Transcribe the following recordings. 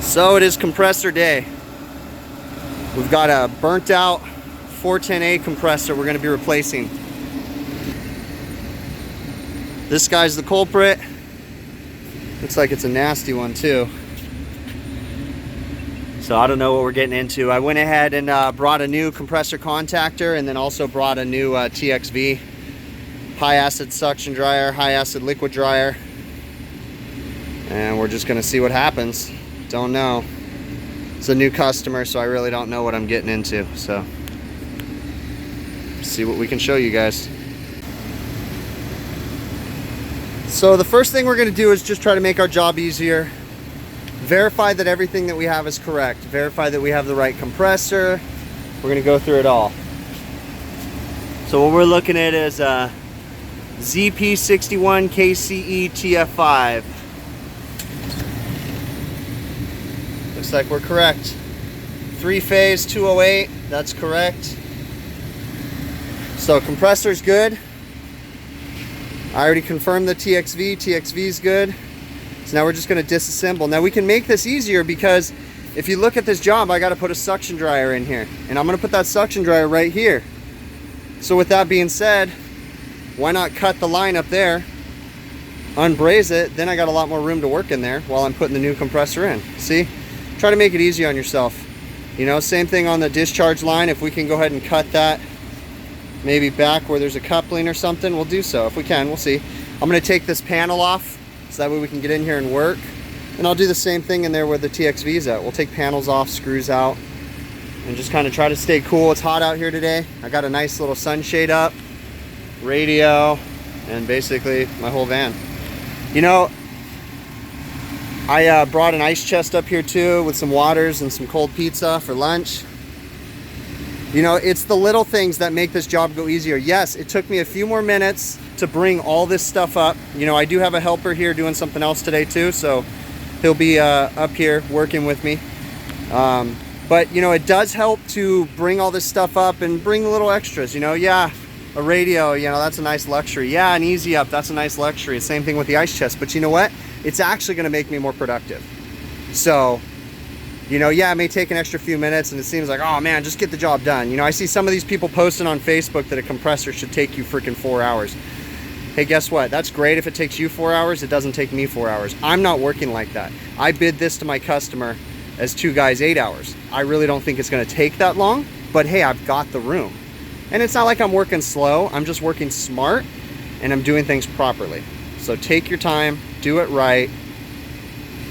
So it is compressor day. We've got a burnt out 410A compressor we're going to be replacing. This guy's the culprit. Looks like it's a nasty one too. So I don't know what we're getting into. I went ahead and brought a new compressor contactor, and then also brought a new TXV high acid suction dryer, high acid liquid dryer. And we're just gonna see what happens. Don't know. It's a new customer, so I really don't know what I'm getting into. So see what we can show you guys. So the first thing we're gonna do is just try to make our job easier. Verify that everything that we have is correct. Verify that we have the right compressor. We're gonna go through it all. So what we're looking at is ZP61 KCE TF5. Looks like we're correct. 3-phase 208, that's correct. So compressor's good. I already confirmed the TXV. TXV's good. So now we're just going to disassemble. Now we can make this easier because if you look at this job, I got to put a suction dryer in here, and I'm going to put that suction dryer right here. So with that being said, why not cut the line up there, unbraze it, then I got a lot more room to work in there while I'm putting the new compressor in. See? Try to make it easy on yourself. You know, same thing on the discharge line. If we can go ahead and cut that maybe back where there's a coupling or something, we'll do so. If we can, we'll see. I'm going to take this panel off so that way we can get in here and work. And I'll do the same thing in there where the TXV's at. We'll take panels off, screws out, and just kind of try to stay cool. It's hot out here today. I got a nice little sunshade up, radio, and basically my whole van. You know, I brought an ice chest up here too with some waters and some cold pizza for lunch. You know, it's the little things that make this job go easier. Yes, it took me a few more minutes to bring all this stuff up. You know, I do have a helper here doing something else today too, so he'll be up here working with me. But you know, it does help to bring all this stuff up and bring little extras. You know, yeah, a radio, you know, that's a nice luxury. Yeah, an easy up, that's a nice luxury. Same thing with the ice chest. But you know what? It's actually going to make me more productive. So, you know, yeah, it may take an extra few minutes, and it seems like, oh man, just get the job done. You know, I see some of these people posting on Facebook that a compressor should take you freaking 4 hours. Hey, guess what? That's great if it takes you 4 hours. It doesn't take me 4 hours. I'm not working like that. I bid this to my customer as 2 guys 8 hours. I really don't think it's going to take that long, but hey, I've got the room. And it's not like I'm working slow. I'm just working smart, and I'm doing things properly. So take your time, do it right,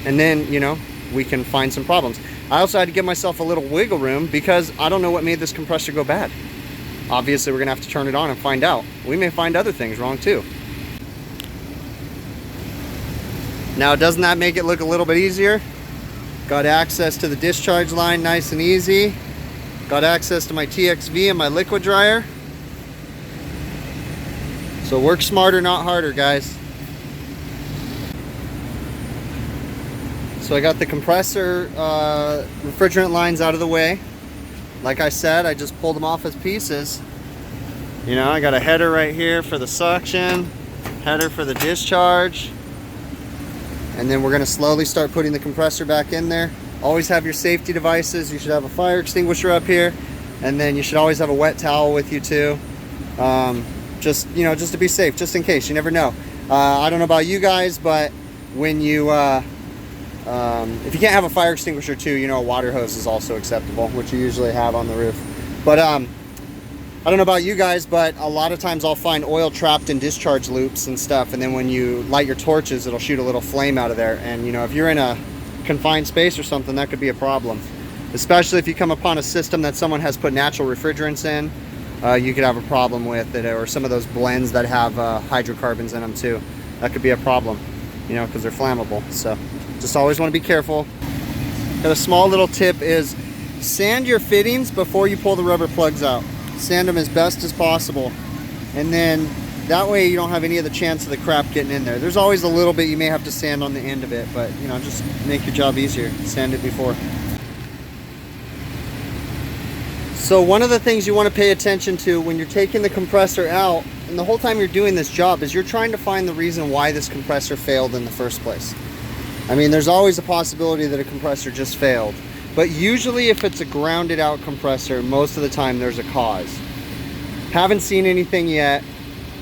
and then, you know, we can find some problems. I also had to give myself a little wiggle room because I don't know what made this compressor go bad. Obviously, we're gonna have to turn it on and find out. We may find other things wrong too. Now, doesn't that make it look a little bit easier? Got access to the discharge line nice and easy. Got access to my TXV and my liquid dryer. So work smarter, not harder, guys. So I got the compressor refrigerant lines out of the way. Like I said, I just pulled them off as pieces. You know, I got a header right here for the suction, header for the discharge. And then we're gonna slowly start putting the compressor back in there. Always have your safety devices. You should have a fire extinguisher up here. And then you should always have a wet towel with you too. Just, you know, just to be safe, just in case, you never know. I don't know about you guys, but when you, if you can't have a fire extinguisher too, you know, a water hose is also acceptable, which you usually have on the roof. But I don't know about you guys, but a lot of times I'll find oil trapped in discharge loops and stuff, and then when you light your torches, it'll shoot a little flame out of there. And you know, if you're in a confined space or something, that could be a problem. Especially if you come upon a system that someone has put natural refrigerants in, you could have a problem with it, or some of those blends that have hydrocarbons in them too. That could be a problem, you know, because they're flammable. So just always want to be careful. And a small little tip is sand your fittings before you pull the rubber plugs out. Sand them as best as possible, and then that way you don't have any of the chance of the crap getting in there. There's always a little bit you may have to sand on the end of it, but you know, just make your job easier. Sand it before. So one of the things you want to pay attention to when you're taking the compressor out, and the whole time you're doing this job, is you're trying to find the reason why this compressor failed in the first place. I mean, there's always a possibility that a compressor just failed. But usually if it's a grounded out compressor, most of the time there's a cause. Haven't seen anything yet,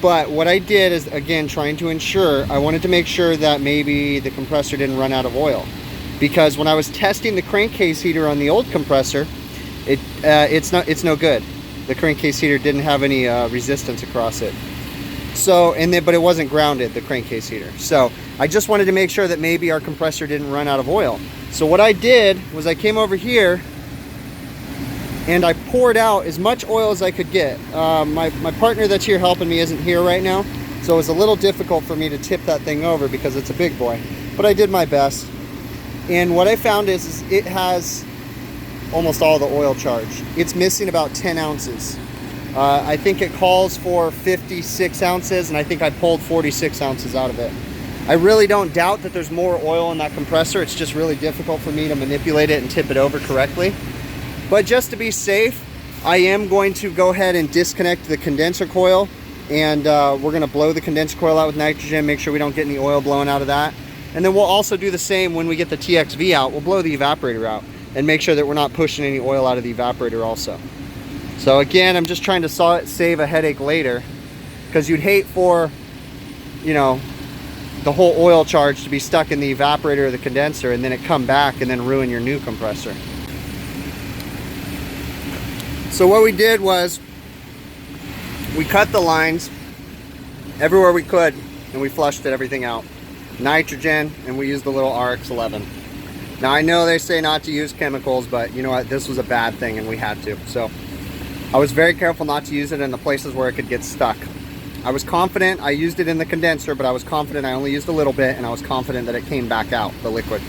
but what I did is, again, trying to ensure, I wanted to make sure that maybe the compressor didn't run out of oil. Because when I was testing the crankcase heater on the old compressor, it's no good. The crankcase heater didn't have any resistance across it. So, but it wasn't grounded, the crankcase heater. So I just wanted to make sure that maybe our compressor didn't run out of oil. So what I did was I came over here and I poured out as much oil as I could get. My partner that's here helping me isn't here right now, so it was a little difficult for me to tip that thing over because it's a big boy. But I did my best. And what I found is it has almost all the oil charge. It's missing about 10 ounces. I think it calls for 56 ounces, and I think I pulled 46 ounces out of it. I really don't doubt that there's more oil in that compressor. It's just really difficult for me to manipulate it and tip it over correctly. But just to be safe, I am going to go ahead and disconnect the condenser coil, and we're gonna blow the condenser coil out with nitrogen, make sure we don't get any oil blowing out of that. And then we'll also do the same when we get the TXV out. We'll blow the evaporator out and make sure that we're not pushing any oil out of the evaporator also. So again, I'm just trying to save a headache later, because you'd hate for, you know, the whole oil charge to be stuck in the evaporator or the condenser and then it come back and then ruin your new compressor. So what we did was we cut the lines everywhere we could and we flushed everything out. Nitrogen, and we used the little RX11. Now I know they say not to use chemicals, but you know what, this was a bad thing and we had to. So I was very careful not to use it in the places where it could get stuck. I was confident I used it in the condenser, but I was confident I only used a little bit, and I was confident that it came back out, the liquid.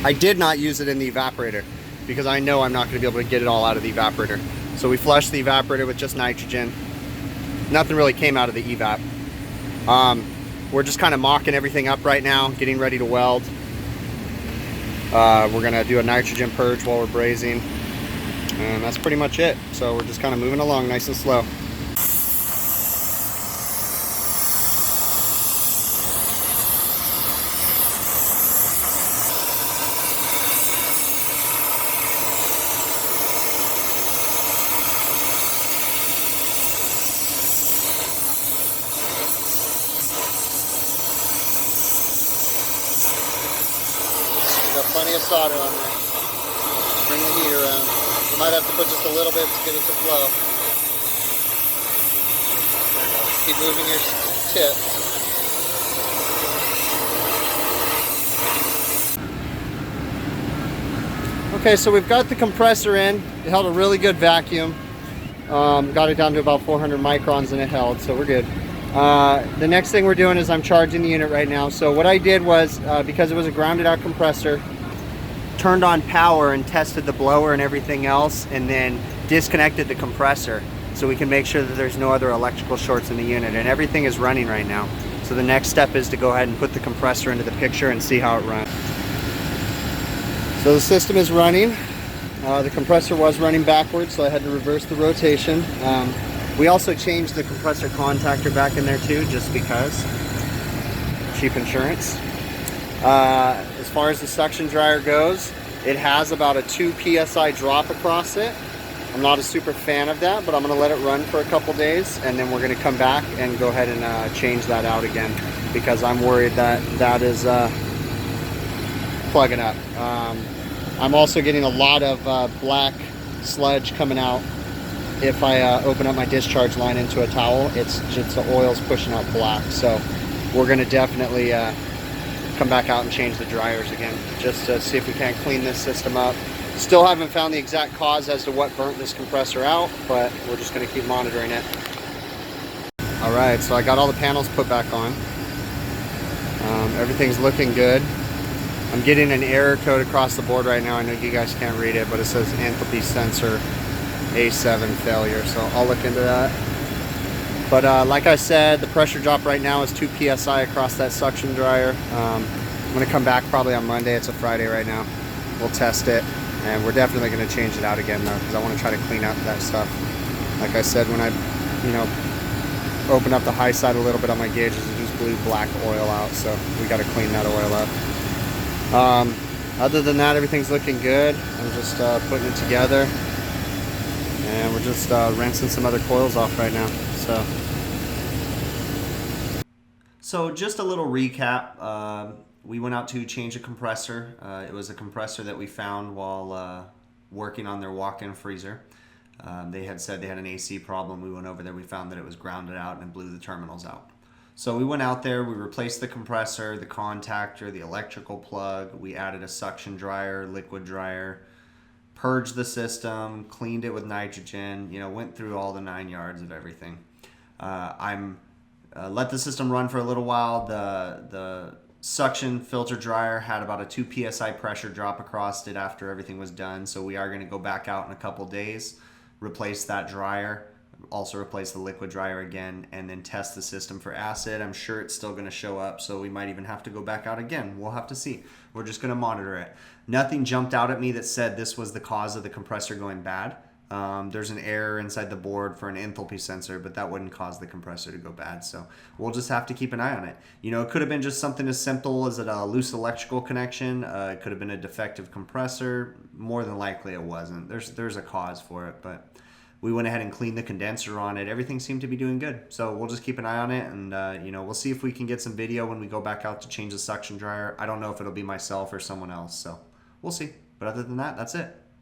I did not use it in the evaporator because I know I'm not going to be able to get it all out of the evaporator. So we flushed the evaporator with just nitrogen. Nothing really came out of the evap. We're just kind of mocking everything up right now, getting ready to weld. We're going to do a nitrogen purge while we're brazing. And that's pretty much it. So we're just kind of moving along nice and slow. Got plenty of solder on there. Bring the heat around. You might have to put just a little bit to get it to flow. There you go. Keep moving your tip. Okay, so we've got the compressor in. It held a really good vacuum. Got it down to about 400 microns and it held, so we're good. The next thing we're doing is I'm charging the unit right now. So what I did was, because it was a grounded out compressor, turned on power and tested the blower and everything else, and then disconnected the compressor so we can make sure that there's no other electrical shorts in the unit, and everything is running right now. So the next step is to go ahead and put the compressor into the picture and see how it runs. So the system is running. The compressor was running backwards, so I had to reverse the rotation. We also changed the compressor contactor back in there too, just because. Cheap insurance. As far as the suction dryer goes, it has about a 2 psi drop across it. I'm not a super fan of that, but I'm going to let it run for a couple days, and then we're going to come back and go ahead and change that out again, because I'm worried that that is plugging up. I'm also getting a lot of black sludge coming out. If I open up my discharge line into a towel, it's just the oil's pushing out black. So we're going to definitely come back out and change the dryers again, just to see if we can't clean this system up. Still haven't found the exact cause as to what burnt this compressor out, but we're just going to keep monitoring it. All right, so I got all the panels put back on. Everything's looking good. I'm getting an error code across the board right now. I know you guys can't read it, but it says enthalpy sensor A7 failure, so I'll look into that. But like I said, the pressure drop right now is 2 psi across that suction dryer. I'm going to come back probably on Monday. It's a Friday right now. We'll test it, and we're definitely going to change it out again though, because I want to try to clean up that stuff. Like I said, when I, open up the high side a little bit on my gauges, it just blew black oil out, so we got to clean that oil up. Other than that, everything's looking good. I'm just putting it together, and we're just rinsing some other coils off right now. So just a little recap. We went out to change a compressor. It was a compressor that we found while working on their walk-in freezer. They had said they had an AC problem. We went over there. We found that it was grounded out and it blew the terminals out. So we went out there, we replaced the compressor, the contactor, the electrical plug. We added a suction dryer, liquid dryer, purged the system, cleaned it with nitrogen, went through all the 9 yards of everything. I'm let the system run for a little while. The suction filter dryer had about a 2 psi pressure drop across it after everything was done. So we are going to go back out in a couple days, replace that dryer, also replace the liquid dryer again, and then test the system for acid. I'm sure it's still going to show up, so we might even have to go back out again. We'll have to see. We're just going to monitor it. Nothing jumped out at me that said this was the cause of the compressor going bad. There's an error inside the board for an enthalpy sensor, but that wouldn't cause the compressor to go bad. So we'll just have to keep an eye on it. It could have been just something as simple as a loose electrical connection. It could have been a defective compressor. More than likely it wasn't. There's a cause for it, but we went ahead and cleaned the condenser on it. Everything seemed to be doing good. So we'll just keep an eye on it, and we'll see if we can get some video when we go back out to change the suction dryer. I don't know if it'll be myself or someone else, so we'll see. But other than that, that's it.